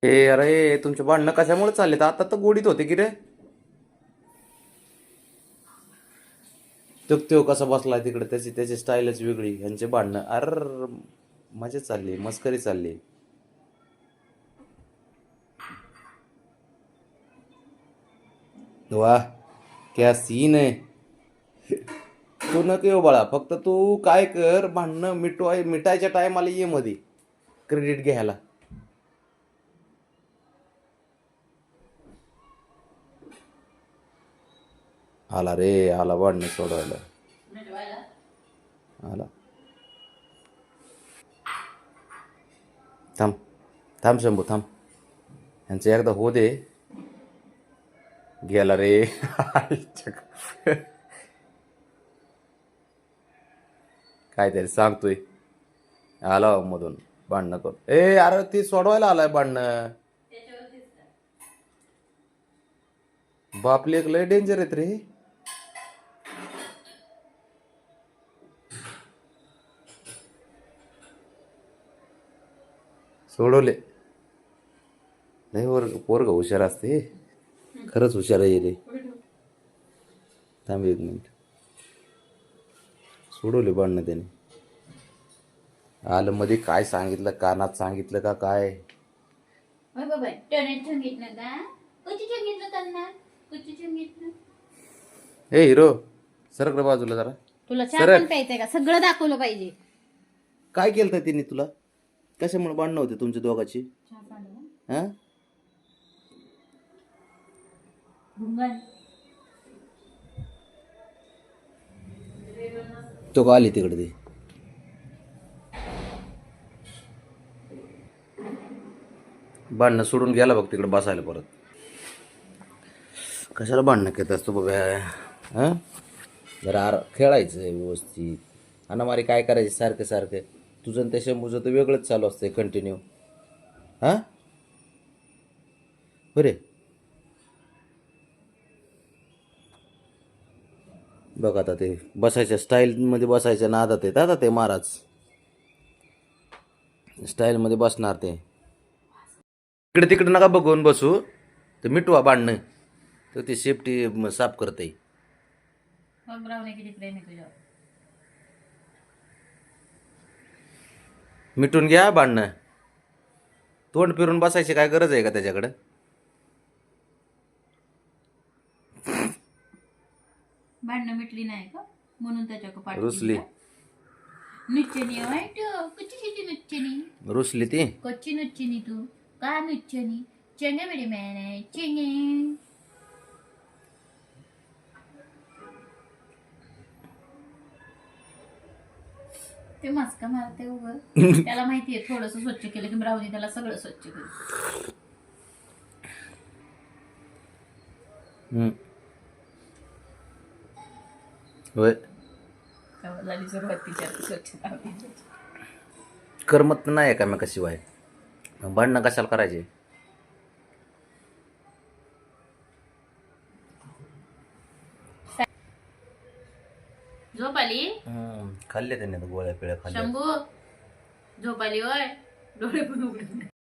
अरे तुमचे भांडणं कशामुळे चाललेत? आता तर गोडीत होते की रे. तो कसा बसलाय तिकडे, त्याची त्याची स्टाईलच वेगळी, ह्यांचे भांडणं अर मजा चालली, मस्करी चालली. वाह, क्या सीन आहे. तू नको येऊ बाळा, फक्त तू काय कर, भांडणं मिटायच्या टायमाला ये मध्ये क्रेडिट घ्यायला. आला रे, आला भांडणं सोडवायला. आला. थांब, थांब शंभू थांब, ह्यांचं एकदा हो दे. गेला रे. काहीतरी सांगतोय. आला मधून भांडणं कर. अरे ती सोडवायला आलाय भांडणं. बापले एक लय डेंजर आहेत रे. सोडवले. नाही पोरग हुशार असते, खरंच हुशार आहे रे. थांब एक मिनिट. सोडवले भांडणं त्याने. आलं मध्ये काय सांगितलं, कानात सांगितलं का काय? ए हिरो, सरक रे बाजूला जरा. तुला चहा पण प्यायचंय का? सगळं दाखवलं पाहिजे. काय केलं तिने तुला? कशामुळे भांडणं होते तुमच्या दोघांची? हा, तो का आली तिकडे ते? भांडणं सोडून गेला बघ तिकडे बसायला परत. कशाला भांडणं घेत असतो बाबा? हां, जरा खेळायचं व्यवस्थित. अनामारी काय करायचे सारखं सारखं? तुझं आणि त्या शंभूचं तर वेगळंच चालू असतंय कंटिन्यू. हां, बरे. बघ आता ते बसायच्या स्टाईलमध्ये बसायच्या नादात येत आता ते महाराज. स्टाईलमध्ये बसणार ते. इकडे तिकडे नका बघून बसू, तर मिटवा भांडणं. तर ती सेफ्टी साफ करते. मिटून घ्या भांडणं. तोंड फिरून बसायची काय गरज आहे का त्याच्याकडं? भांडणं मिटली नाही का म्हणून त्याच्या पाठ रुसली. नुच्चनी वाईट कच्ची नुच्चनी रुसली ती. कच्ची नुच्चनी तू का नुच्चनी चेंगे मेरी मैंने चेंगे. ते मस्का मारते उभं. त्याला माहितीये थोडस स्वच्छ केलं की राहुनी त्याला सगळं स्वच्छ केलं. होय, झाली सुरुवात तिच्या स्वच्छता. करमत नाही का मग शिवाय भांडणं कशाला करायचे? झोप आली खाल्ले त्याने गोळ्या पिळ्या खाल्ल्या. शंभू झोप आली होय. डोळे पण उघडत नाही.